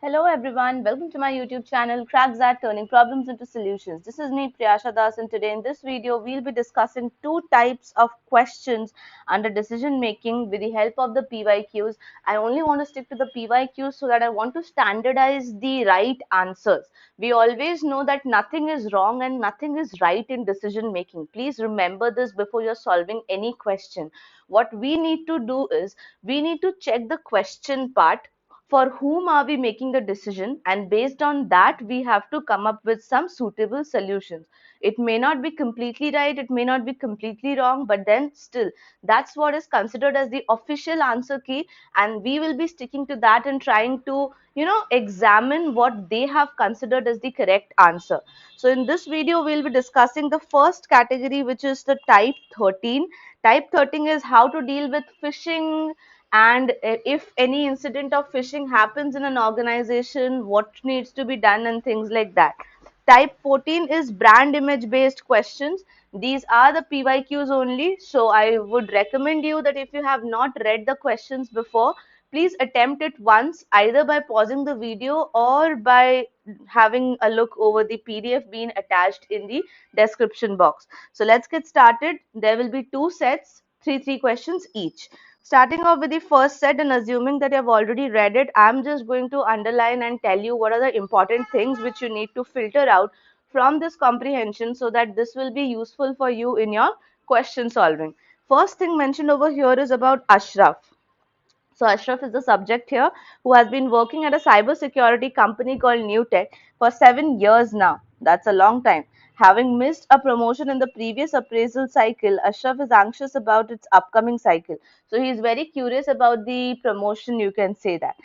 Hello everyone, welcome to my YouTube channel XAT Turning Problems into Solutions. This is me Priyasha and today in this video we'll be discussing two types of questions under decision making with the help of the PYQs. I only want to stick to the PYQs so that I want to standardize the right answers. We always know that nothing is wrong and nothing is right in decision making. Please remember this before you're solving any question. What we need to do is we need to check the question part, for whom are we making the decision, and based on that we have to come up with some suitable solutions. It may not be completely right, it may not be completely wrong, but then still that's what is considered as the official answer key, and we will be sticking to that and trying to examine what they have considered as the correct answer. So in this video we'll be discussing the first category, which is the type 13. Type 13 is how to deal with phishing, and if any incident of phishing happens in an organization, what needs to be done and things like that. Type 14 is brand image based questions. These are the PYQs only, so I would recommend you that if you have not read the questions before, please attempt it once, either by pausing the video or by having a look over the PDF being attached in the description box. So let's get started. There will be two sets, three questions each. Starting off with the first set, and assuming that you have already read it, I'm just going to underline and tell you what are the important things which you need to filter out from this comprehension so that this will be useful for you in your question solving. First thing mentioned over here is about Ashraf. So Ashraf is the subject here, who has been working at a cybersecurity company called NewTech for 7 years now. That's a long time. Having missed a promotion in the previous appraisal cycle, Ashraf is anxious about its upcoming cycle. So he is very curious about the promotion, you can say that.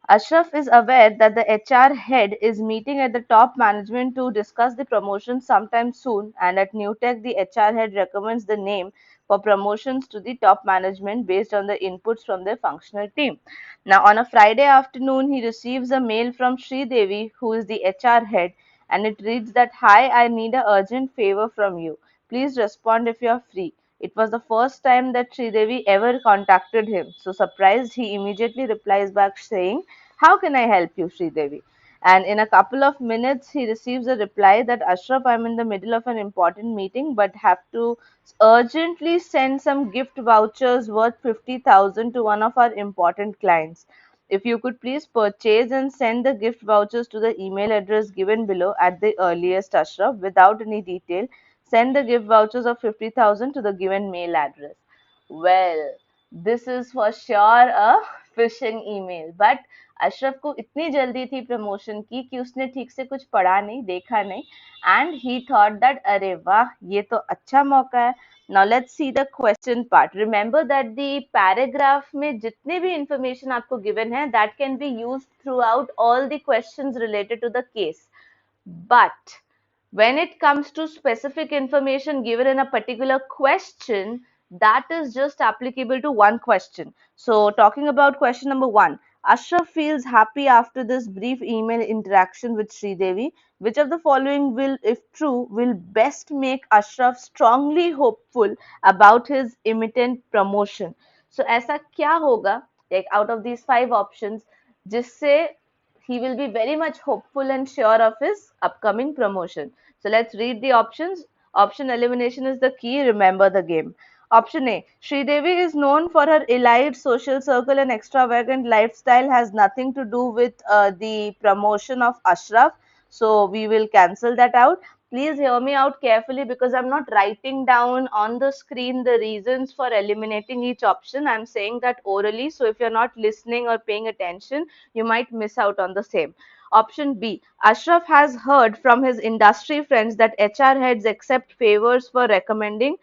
Ashraf is aware that the HR head is meeting at the top management to discuss the promotion sometime soon, and at NewTech, the HR head recommends the name for promotions to the top management based on the inputs from their functional team. Now, on a Friday afternoon, he receives a mail from Sri Devi, who is the HR head, and it reads that, "Hi, I need a urgent favor from you. Please respond if you are free." It was the first time that Sridevi ever contacted him. So surprised, he immediately replies back saying, "How can I help you, Sridevi?" And in a couple of minutes, he receives a reply that, "Ashraf, I'm in the middle of an important meeting, but have to urgently send some gift vouchers worth 50,000 to one of our important clients. If you could please purchase and send the gift vouchers to the email address given below at the earliest, Ashraf, without any detail. Send the gift vouchers of 50,000 to the given mail address." Well, this is for sure a phishing email. But Ashraf को इतनी जल्दी थी promotion की कि उसने ठीक से कुछ पढ़ा नहीं, देखा नहीं, and he thought that अरे वाह, ये तो अच्छा मौका है. Now let's see the question part. Remember that the paragraph में जितने भी information आपको given है, that can be used throughout all the questions related to the case. But when it comes to specific information given in a particular question, that is just applicable to one question. So talking about question number 1, Ashraf feels happy after this brief email interaction with Sridevi. Which of the following will, if true, will best make Ashraf strongly hopeful about his imminent promotion? So ऐसा क्या होगा, like out of these 5 options, जिससे he will be very much hopeful and sure of his upcoming promotion? So let's read the options. Option elimination is the key. Remember the game. Option A, Sridevi is known for her elite social circle and extravagant lifestyle, has nothing to do with the promotion of Ashraf. So we will cancel that out. Please hear me out carefully because I'm not writing down on the screen the reasons for eliminating each option. I'm saying that orally. So if you're not listening or paying attention, you might miss out on the same. Option B, Ashraf has heard from his industry friends that HR heads accept favors for recommending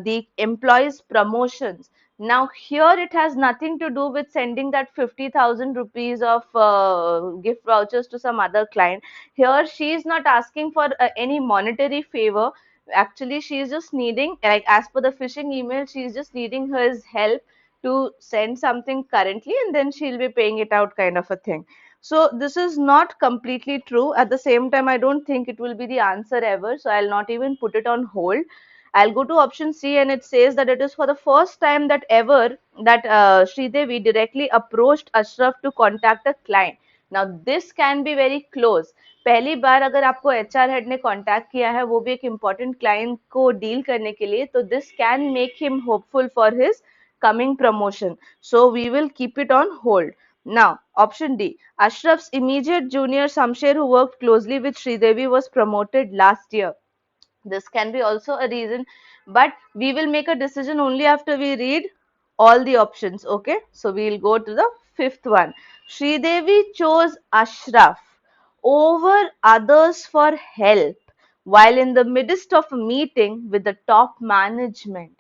the employees' promotions. Now, here it has nothing to do with sending that 50,000 rupees of gift vouchers to some other client. Here, she is not asking for any monetary favor. Actually, she is just needing, like as per the phishing email, she is just needing his help to send something currently, and then she'll be paying it out, kind of a thing. So this is not completely true. At the same time, I don't think it will be the answer ever. So I'll not even put it on hold. I'll go to option C, and it says that it is for the first time that ever that Sridevi directly approached Ashraf to contact a client. Now this can be very close. पहली बार अगर आपको HR head ने contact किया है, वो भी एक important client को डील करने के लिए, तो this can make him hopeful for his coming promotion. So we will keep it on hold. Now, option D. Ashraf's immediate junior Shamsher, who worked closely with Sridevi, was promoted last year. This can be also a reason, but we will make a decision only after we read all the options. Okay, so we'll go to the fifth one. Sridevi chose Ashraf over others for help while in the midst of a meeting with the top management.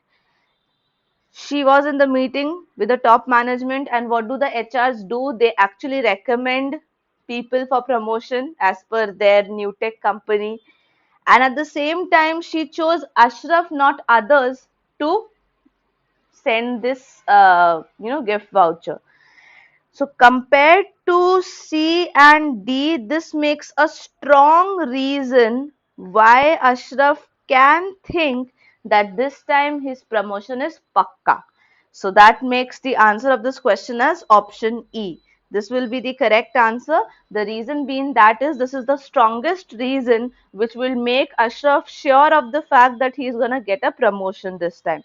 She was in the meeting with the top management, and what do the HRs do? They actually recommend people for promotion as per their new tech company, and at the same time she chose Ashraf, not others, to send this gift voucher. So compared to C and D, this makes a strong reason why Ashraf can think that this time his promotion is pakka. So that makes the answer of this question as option E. This will be the correct answer. The reason being that is this is the strongest reason which will make Ashraf sure of the fact that he is going to get a promotion this time,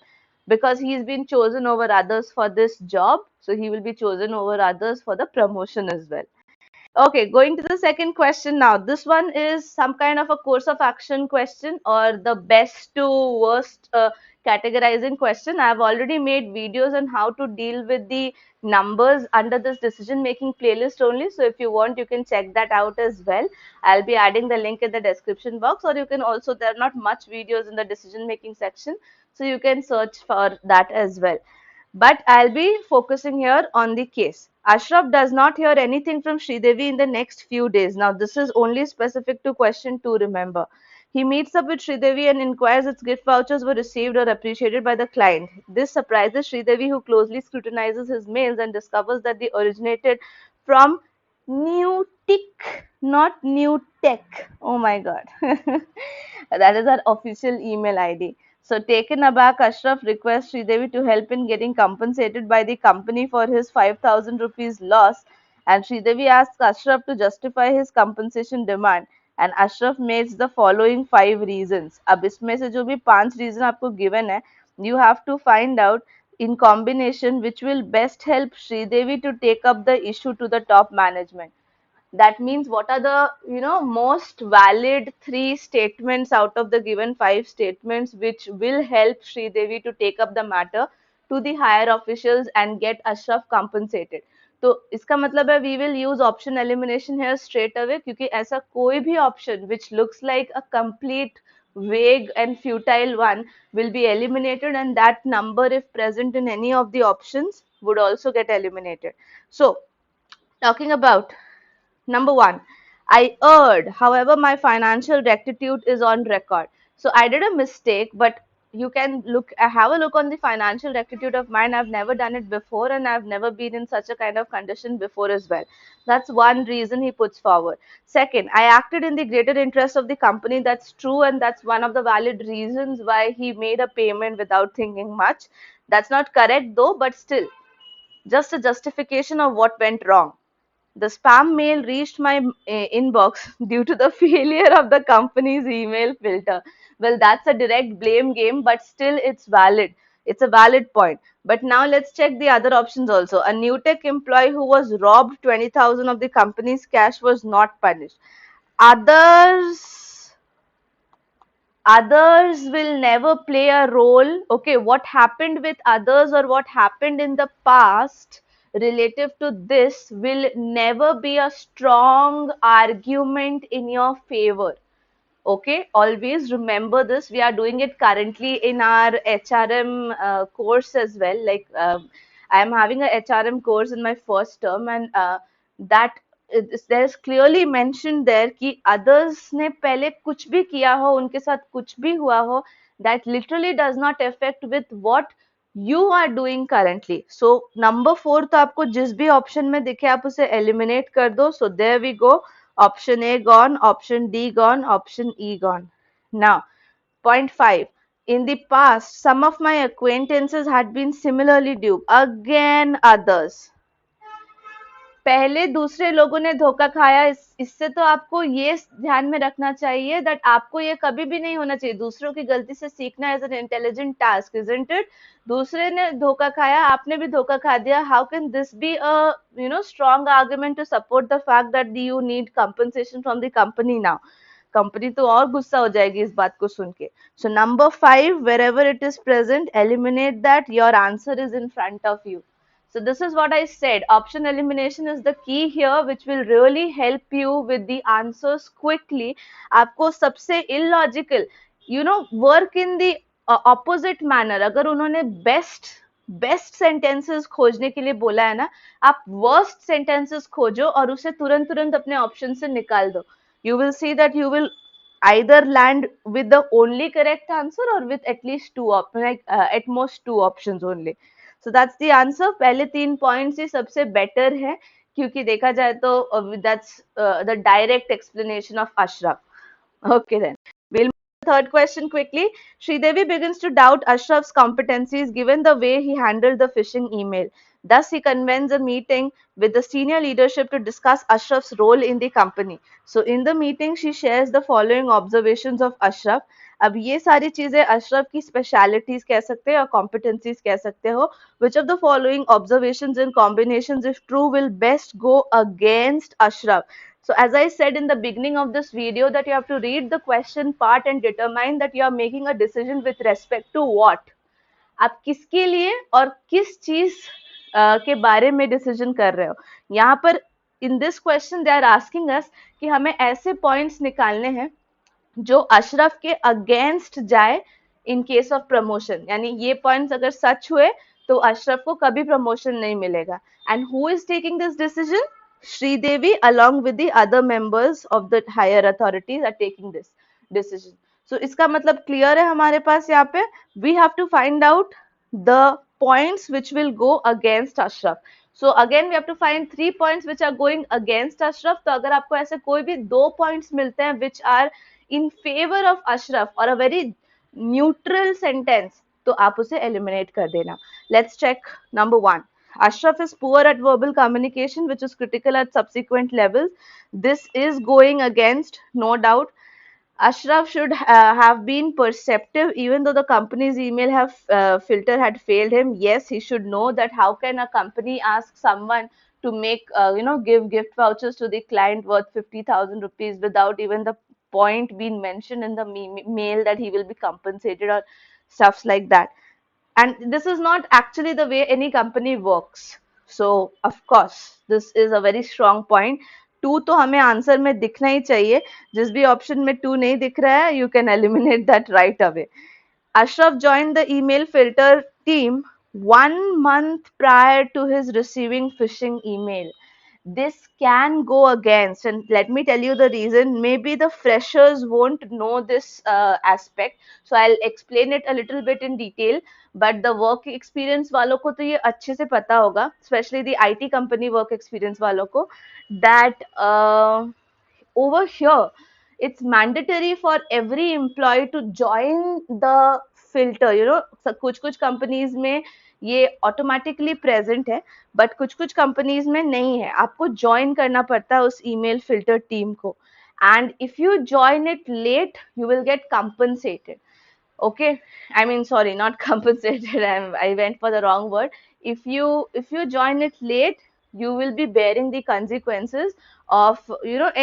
because he's been chosen over others for this job, so he will be chosen over others for the promotion as well. Okay, going to the second question now. This one is some kind of a course of action question, or the best to worst categorizing question. I've already made videos on how to deal with the numbers under this decision making playlist only. So if you want, you can check that out as well. I'll be adding the link in the description box, or you can also, there are not much videos in the decision making section, so you can search for that as well. But I'll be focusing here on the case. Ashraf does not hear anything from Sridevi in the next few days. Now, this is only specific to question 2, remember. He meets up with Sridevi and inquires if gift vouchers were received or appreciated by the client. This surprises Sridevi, who closely scrutinizes his mails and discovers that they originated from New Tick, not New Tech. Oh my god. That is our official email ID. So, taken aback, Ashraf requests Sridevi to help in getting compensated by the company for his 5,000 rupees loss. And Sridevi asks Ashraf to justify his compensation demand. And Ashraf makes the following 5 reasons. अब इसमें से जो भी 5 reason आपको given है, you have to find out in combination which will best help Sridevi to take up the issue to the top management. That means what are the most valid 3 statements out of the given 5 statements which will help Sridevi to take up the matter to the higher officials and get Ashraf compensated. तो इसका मतलब है we will use option elimination here straight away, क्योंकि ऐसा कोई भी option which looks like a complete vague and futile one will be eliminated, and that number, if present in any of the options, would also get eliminated. So talking about number 1, I erred. However, my financial rectitude is on record. So I did a mistake, but you can have a look on the financial rectitude of mine. I've never done it before, and I've never been in such a kind of condition before as well. That's one reason he puts forward. Second, I acted in the greater interest of the company. That's true, and that's one of the valid reasons why he made a payment without thinking much. That's not correct though, but still, just a justification of what went wrong. The spam mail reached my inbox due to the failure of the company's email filter. Well, that's a direct blame game, but still it's valid. It's a valid point. But now let's check the other options also. A new tech employee who was robbed 20,000 of the company's cash was not punished. Others others will never play a role. Okay, what happened with others or what happened in the past relative to this will never be a strong argument in your favor. Okay, always remember this. We are doing it currently in our HRM course as well. Like I am having a HRM course in my first term, and that there's clearly mentioned there कि others ने पहले कुछ भी किया हो, उनके साथ कुछ भी हुआ हो, that literally does not affect with what you are doing currently. So number 4 तो आपको जिस भी option में दिखे आप उसे eliminate कर दो. So there we go. Option A gone, option D gone, option E gone. Now, point 5. In the past, some of my acquaintances had been similarly duped. Again, others. पहले दूसरे लोगों ने धोखा खाया, इससे तो आपको ये ध्यान में रखना चाहिए दैट आपको ये कभी भी नहीं होना चाहिए। दूसरों की गलती से सीखना is an intelligent task, isn't it? दूसरे ने धोखा खाया, आपने भी धोखा खा दिया, how can this be a strong argument to support the fact that you need compensation from the company now? Company तो और गुस्सा हो जाएगी इस बात को सुन के। So number 5, wherever it is present, eliminate that. Your answer is in front of you. So this is what I said. Option elimination is the key here, which will really help you with the answers quickly. आपको सबसे illogical, work in the opposite manner. अगर उन्होंने best sentences खोजने के लिए बोला है ना, आप वर्स्ट सेंटेंसेस खोजो और उसे तुरंत तुरंत अपने ऑप्शन से निकाल दो. You will see that you will either land with the only correct answer or with at least at most two options only. So that's the answer. पहले 3 पॉइंट्स ही सबसे बेटर है, क्योंकि देखा जाए तो that's the direct explanation of Ashraf. Okay then. We'll move to the third question quickly. Sridevi begins to doubt Ashraf's competencies given the way he handled the phishing email. Thus, he convenes a meeting with the senior leadership to discuss Ashraf's role in the company. So, in the meeting, she shares the following observations of Ashraf. अब ये सारी चीजें अशरफ की specialities कह सकते हो या competencies कह सकते हो. Which of the following observations and combinations, if true, will best go against Ashraf? So as I said in the beginning of this video, that you have to read the question part and determine that you are making a decision with respect to what. आप किसके लिए और किस चीज के बारे में decision कर रहे हो. यहाँ पर in this question they are asking us कि हमें ऐसे पॉइंट्स निकालने हैं जो अशरफ के अगेंस्ट जाए इन केस ऑफ प्रमोशन. यानी ये पॉइंट्स अगर सच हुए तो अशरफ को कभी प्रमोशन नहीं मिलेगा. And who is taking this decision? Sridevi along with the other members of the higher authorities are taking this decision. So इसका मतलब clear है हमारे पास यहाँ पे. We have to find out the points which will go against Ashraf. So again we have to find 3 points which are going against Ashraf. तो अगर आपको ऐसे कोई भी 2 points मिलते हैं which are in favor of Ashraf or a very neutral sentence, तो आप उसे eliminate कर देना. Let's check number 1. Ashraf is poor at verbal communication, which is critical at subsequent levels. This is going against, no doubt. Ashraf should have been perceptive, even though the company's email filter had failed him. Yes, he should know that how can a company ask someone to make, give gift vouchers to the client worth 50,000 rupees without even the point being mentioned in the mail that he will be compensated or stuffs like that. And this is not actually the way any company works. So of course this is a very strong point. 2 तो हमें answer में दिखना ही चाहिए. जिस भी option में 2 नहीं दिख रहा है, you can eliminate that right away. Ashraf joined the email filter team 1 month prior to his receiving phishing email. This can go against, and let me tell you the reason. Maybe the freshers won't know this aspect, so I'll explain it a little bit in detail. But the work experience वालों को तो ये अच्छे से पता होगा, especially the IT company work experience वालों को, that over here it's mandatory for every employee to join the filter. कुछ कंपनीज में ये ऑटोमेटिकली प्रेजेंट है, बट कुछ कंपनीज में नहीं है. आपको ज्वाइन करना पड़ता है उस ईमेल फिल्टर टीम को. And if you join it let, you will get compensated. Okay, I mean, sorry, not compensated. I went for the wrong word. If you join it late, you will be bearing the consequences of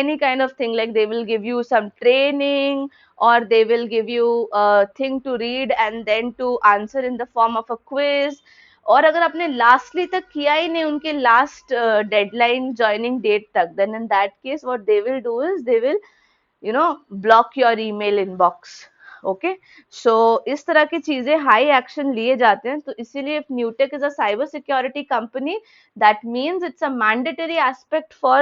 any kind of thing. Like they will give you some training, or they will give you a thing to read and then to answer in the form of a quiz. और अगर आपने lastly तक किया ही नहीं उनके last deadline joining date तक, then in that case what they will do is they will block your email inbox. Okay, so इस तरह की चीजें हाई एक्शन लिए जाते हैं. तो इसीलिए if Newtek is a cyber security company, that means it's a mandatory aspect for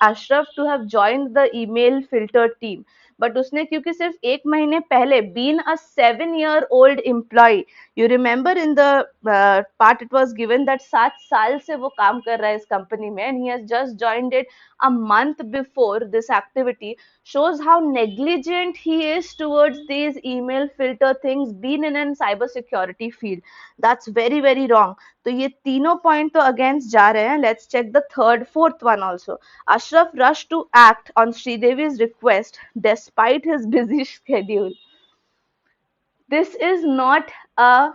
Ashraf to have joined the email filter team. But उसने क्योंकि सिर्फ 1 महीने पहले been a 7 year old employee, you remember in the part it was given that 7 साल से वो काम कर रहा है इस कंपनी में, and he has just joined it a month before this activity, shows how negligent he is towards these email filter things been in cyber security field. That's very very wrong. तो ये तीनों point तो against जा रहे हैं. Let's check the third fourth one also. Ashraf rushed to act on Sridevi's request despite his busy schedule. This is not a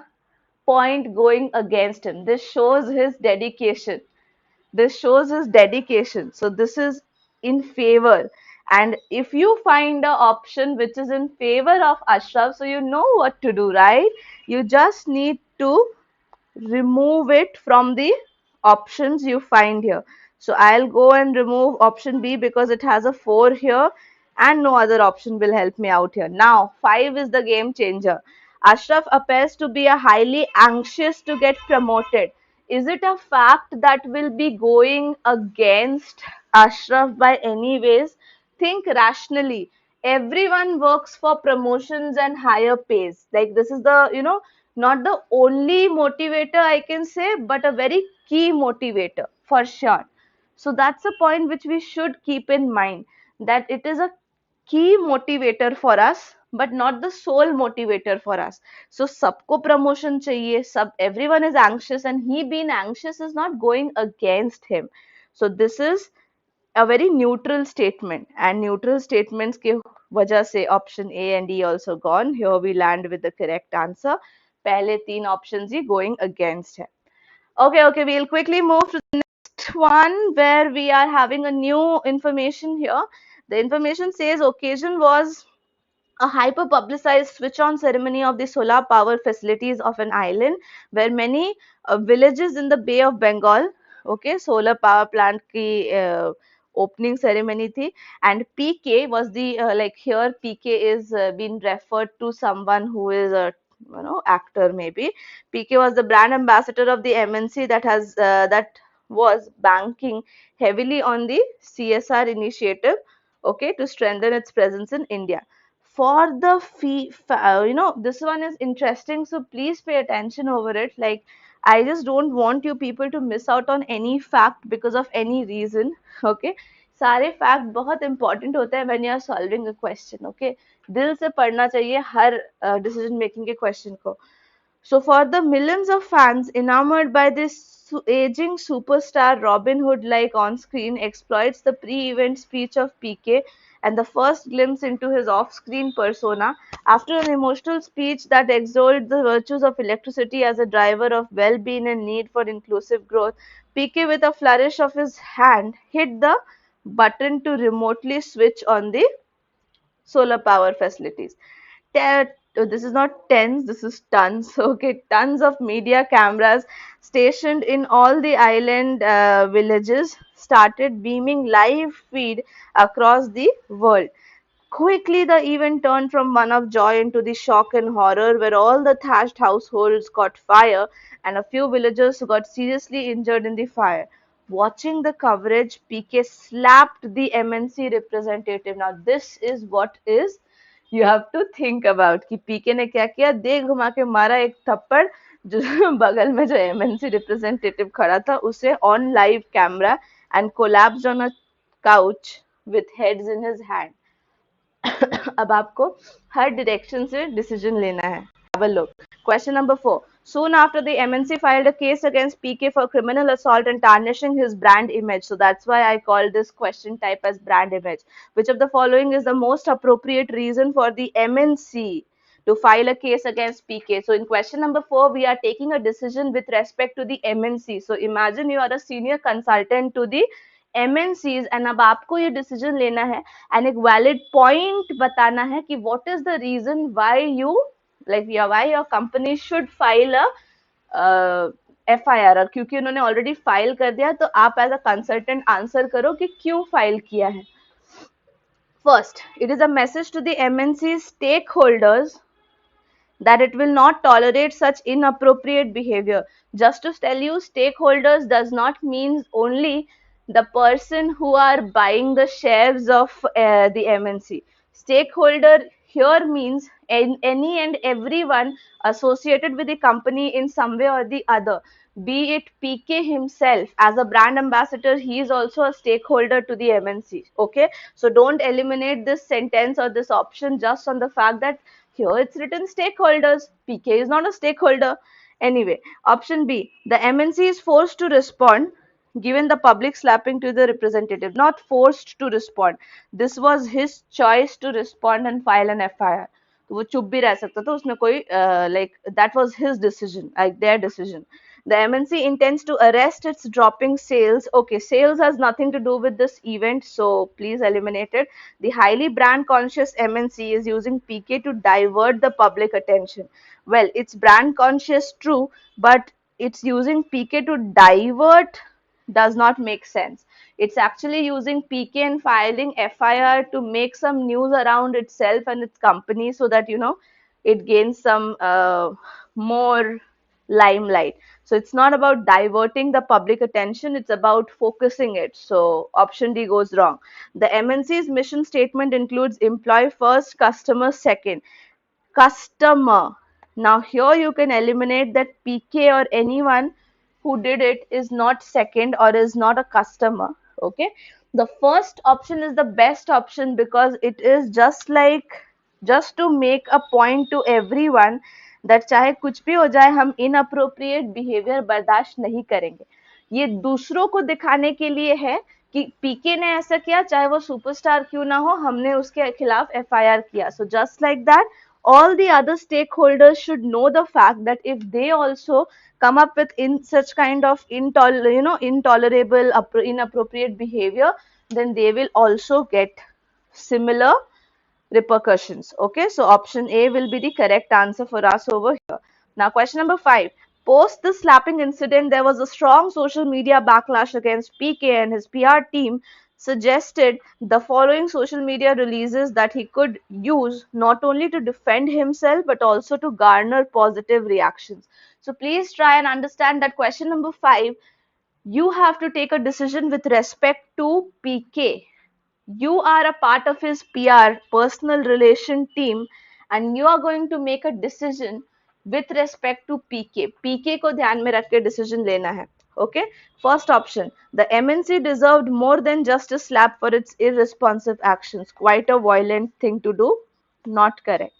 point going against him. This shows his dedication. This shows his dedication. So this is in favor. And if you find an option which is in favor of Ashraf, so you know what to do, right? You just need to remove it from the options you find here. So I'll go and remove option B because it has a 4 here and no other option will help me out here. Now 5 is the game changer. Ashraf appears to be a highly anxious to get promoted. Is it a fact that will be going against Ashraf by any ways? Think rationally. Everyone works for promotions and higher pays. Like this is the, not the only motivator I can say, but a very key motivator for sure. So that's a point which we should keep in mind, that it is a key motivator for us, but not the sole motivator for us. So सबको promotion चाहिए, everyone is anxious, and he being anxious is not going against him. So this is a very neutral statement, and neutral statements के वजह से option A and D also gone. Here we land with the correct answer. पहले तीन options ही going against है. Okay, we'll quickly move to the next one where we are having a new information here. The information says occasion was a hyper publicized switch on ceremony of the solar power facilities of an island where many villages in the Bay of Bengal, okay, solar power plant ki opening ceremony thi, and PK was the like here PK is been referred to someone who is a actor maybe. PK was the brand ambassador of the MNC that was banking heavily on the CSR initiative, okay, to strengthen its presence in India. For the fee, this one is interesting, so please pay attention over it. Like, I just don't want you people to miss out on any fact because of any reason. Okay, सारे fact बहुत important होते हैं when you are solving a question. Okay, दिल से पढ़ना चाहिए हर decision making के question को. So for the millions of fans enamored by this aging superstar, Robin Hood like on screen exploits the pre-event speech of PK and the first glimpse into his off-screen persona. After an emotional speech that extolled the virtues of electricity as a driver of well-being and need for inclusive growth, PK with a flourish of his hand hit the button to remotely switch on the solar power facilities. This is not tens, this is tons. Okay, tons of media cameras stationed in all the island villages started beaming live feed across the world. Quickly, the event turned from one of joy into the shock and horror, where all the thatched households caught fire and a few villagers got seriously injured in the fire. Watching the coverage, PK slapped the MNC representative. Now, this is what is you have to think about कि पीके ने क्या किया, दे घुमा के मारा एक थप्पड़ जो बगल में जो एमएनसी रिप्रेजेंटेटिव खड़ा था उसे on live camera and collapsed on a couch with heads in his hand. अब आपको हर डायरेक्शन से डिसीजन लेना है. Have a look. Question number 4. Soon after, the MNC filed a case against PK for criminal assault and tarnishing his brand image. So that's why I called this question type as brand image. Which of the following is the most appropriate reason for the MNC to file a case against PK? So in question number 4, we are taking a decision with respect to the MNC. So imagine you are a senior consultant to the MNCs and अब आपको ये decision लेना है and एक valid point बताना है कि what is the reason why you why your company should file a FIR. और क्योंकि उन्होंने already file कर दिया तो आप as a consultant answer करो कि क्यों file किया है. First, it is a message to the MNC stakeholders that it will not tolerate such inappropriate behavior. Just to tell you, stakeholders does not mean only the person who are buying the shares of the MNC. Stakeholder here means any and everyone associated with the company in some way or the other. Be it PK himself as a brand ambassador, he is also a stakeholder to the MNC. Okay, so don't eliminate this sentence or this option just on the fact that here it's written stakeholders. PK is not a stakeholder. Anyway, option B, the MNC is forced to respond given the public slapping to the representative, not forced to respond. This was his choice to respond and file an FIR. तो वो चुप भी रह सकता था, उसने कोई like that was his decision, like their decision. The MNC intends to arrest its dropping sales. Okay, sales has nothing to do with this event, so please eliminate it. The highly brand conscious MNC is using PK to divert the public attention. Well, it's brand conscious, true, but it's using PK to divert does not make sense. It's actually using PK and filing FIR to make some news around itself and its company so that, it gains some more limelight. So it's not about diverting the public attention, it's about focusing it. So option D goes wrong. The MNC's mission statement includes employee first, customer second. Customer. Now here you can eliminate that PK or anyone who did it is not second or is not a customer. Okay, the first option is the best option because it is just to make a point to everyone that चाहे कुछ भी हो जाए हम inappropriate behavior बर्दाश्त नहीं करेंगे. ये दूसरों को दिखाने के लिए है कि पीके ने ऐसा किया, चाहे वो सुपरस्टार क्यों ना हो, हमने उसके खिलाफ एफआईआर किया. So just like that, all the other stakeholders should know the fact that if they also come up with such kind of intolerable, inappropriate behavior, then they will also get similar repercussions. Okay, so option A will be the correct answer for us over here. Now, question number 5. Post the slapping incident, there was a strong social media backlash against PK, and his PR team suggested the following social media releases that he could use not only to defend himself but also to garner positive reactions. So please try and understand that question number 5. You have to take a decision with respect to PK. You are a part of his PR, personal relation team, and you are going to make a decision with respect to PK. PK को ध्यान में रख के decision लेना है. Okay. First option, the MNC deserved more than just a slap for its irresponsive actions. Quite a violent thing to do. Not correct.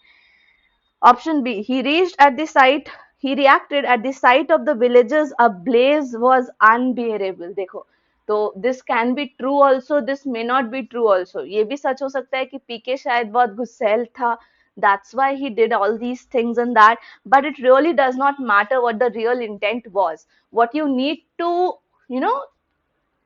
Option B, he reacted at the sight of the villagers a blaze was unbearable. देखो, तो this can be true also, this may not be true also. ये भी सच हो सकता है कि पीके शायद बहुत गुस्सैल था, that's why he did all these things and that, but it really does not matter what the real intent was. What you need to,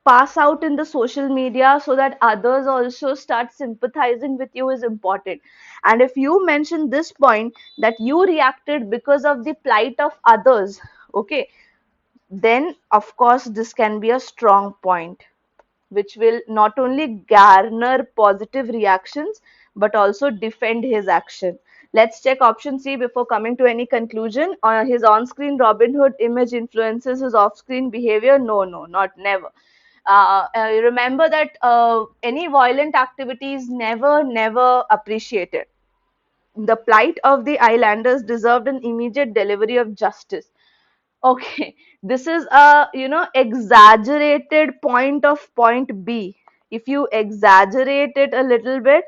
pass out in the social media so that others also start sympathizing with you is important. And if you mention this point that you reacted because of the plight of others, okay, then of course this can be a strong point which will not only garner positive reactions but also defend his action. Let's check option C before coming to any conclusion. His on-screen Robin Hood image influences his off-screen behavior. No, not never. Remember that any violent activity is never appreciated. The plight of the islanders deserved an immediate delivery of justice. Okay, this is a exaggerated point of point B. If you exaggerate it a little bit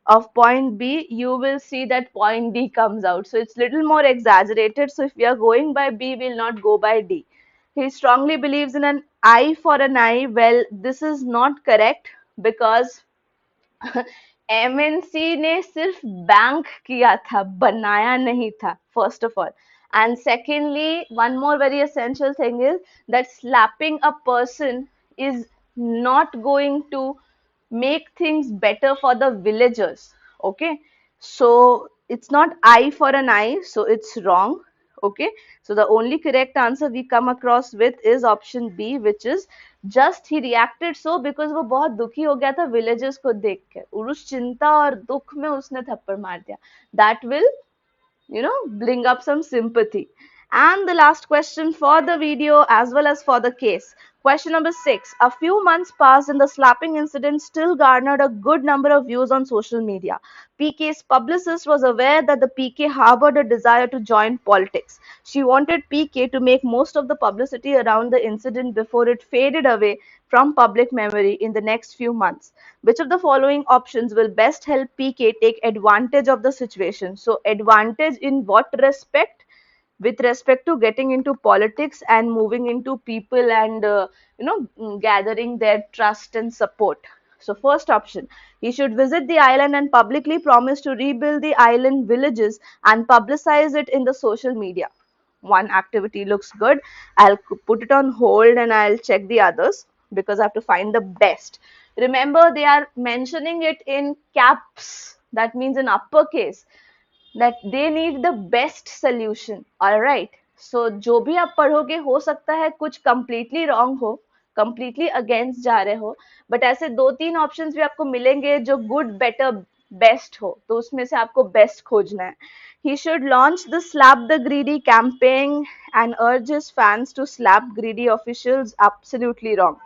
of point B, you will see that point D comes out. So it's little more exaggerated. So if we are going by B, we'll not go by D. He strongly believes in an eye for an eye. Well, this is not correct because MNC ने सिर्फ bank किया था, बनाया नहीं था, first of all. And secondly, one more very essential thing is that slapping a person is not going to make things better for the villagers. Okay, so it's not eye for an eye, so it's wrong. Okay, so the only correct answer we come across with is option B, which is just he reacted so because वो बहुत दुखी हो गया था villagers को देख कर, और उस चिंता और दुख में उसने थप्पड़ मार दिया. That will bring up some sympathy. And the last question for the video as well as for the case. Question number 6. A few months passed and the slapping incident still garnered a good number of views on social media. PK's publicist was aware that the PK harbored a desire to join politics. She wanted PK to make most of the publicity around the incident before it faded away from public memory in the next few months. Which of the following options will best help PK take advantage of the situation? So, advantage in what respect? With respect to getting into politics and moving into people and gathering their trust and support. So first option, he should visit the island and publicly promise to rebuild the island villages and publicize it in the social media. One activity looks good. I'll put it on hold and I'll check the others because I have to find the best. Remember, they are mentioning it in caps, that means in uppercase, that they need the best solution. All right, so जो भी आप पढ़ोगे हो सकता है कुछ completely wrong हो, completely against जा रहे हो, but ऐसे दो तीन options भी आपको मिलेंगे जो good, better, best हो, तो उसमें से आपको best खोजना है. He should launch the Slap the Greedy campaign and urge his fans to slap greedy officials. Absolutely wrong.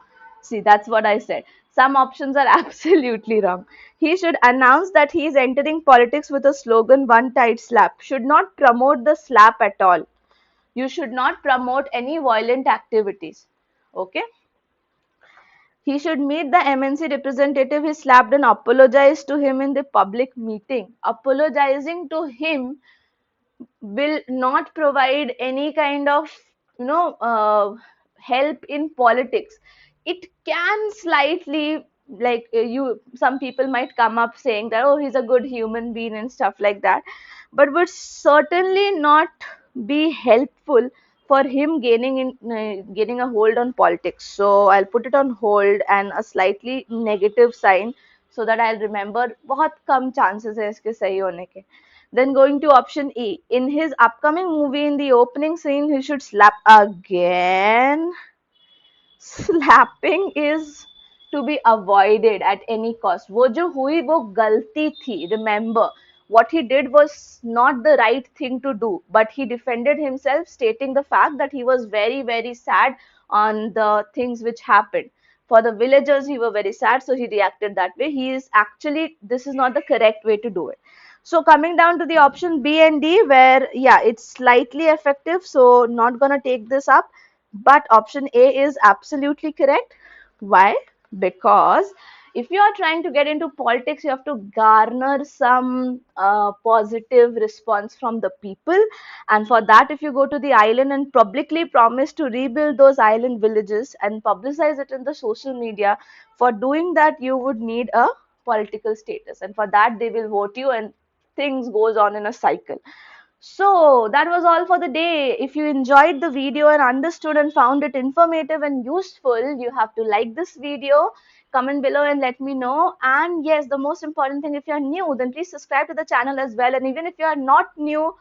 See, that's what I said. Some options are absolutely wrong. He should announce that he is entering politics with a slogan, one tight slap. Should not promote the slap at all. You should not promote any violent activities. Okay? He should meet the MNC representative he slapped and apologize to him in the public meeting. Apologizing to him will not provide any kind of help in politics. It can slightly, like you some people might come up saying that, oh, he's a good human being and stuff like that, but would certainly not be helpful for him gaining a hold on politics. So I'll put it on hold and a slightly negative sign so that I'll remember बहुत कम chances है इसके सही होने के. Then going to option E. In his upcoming movie, in the opening scene, he should slap again. Slapping is to be avoided at any cost. वो जो हुई वो गलती थी. Remember, what he did was not the right thing to do, but he defended himself, stating the fact that he was very, very sad on the things which happened. For the villagers, he were very sad, so he reacted that way. He is actually, this is not the correct way to do it. So coming down to the option B and D, where yeah, it's slightly effective, so not gonna take this up. But option A is absolutely correct. Why? Because if you are trying to get into politics, you have to garner some positive response from the people. And for that, if you go to the island and publicly promise to rebuild those island villages and publicize it in the social media, for doing that, you would need a political status. And for that, they will vote you and things goes on in a cycle. So that was all for the day. If you enjoyed the video and understood and found it informative and useful, you have to like this video, comment below and let me know. And yes, the most important thing, if you are new, then please subscribe to the channel as well. And even if you are not new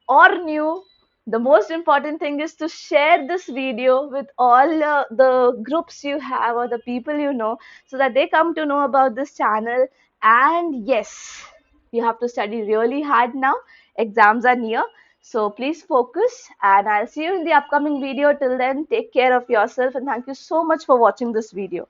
or new, the most important thing is to share this video with all the groups you have or the people you know, so that they come to know about this channel. And yes, you have to study really hard now. Exams are near. So please focus and I'll see you in the upcoming video. Till then, take care of yourself and thank you so much for watching this video.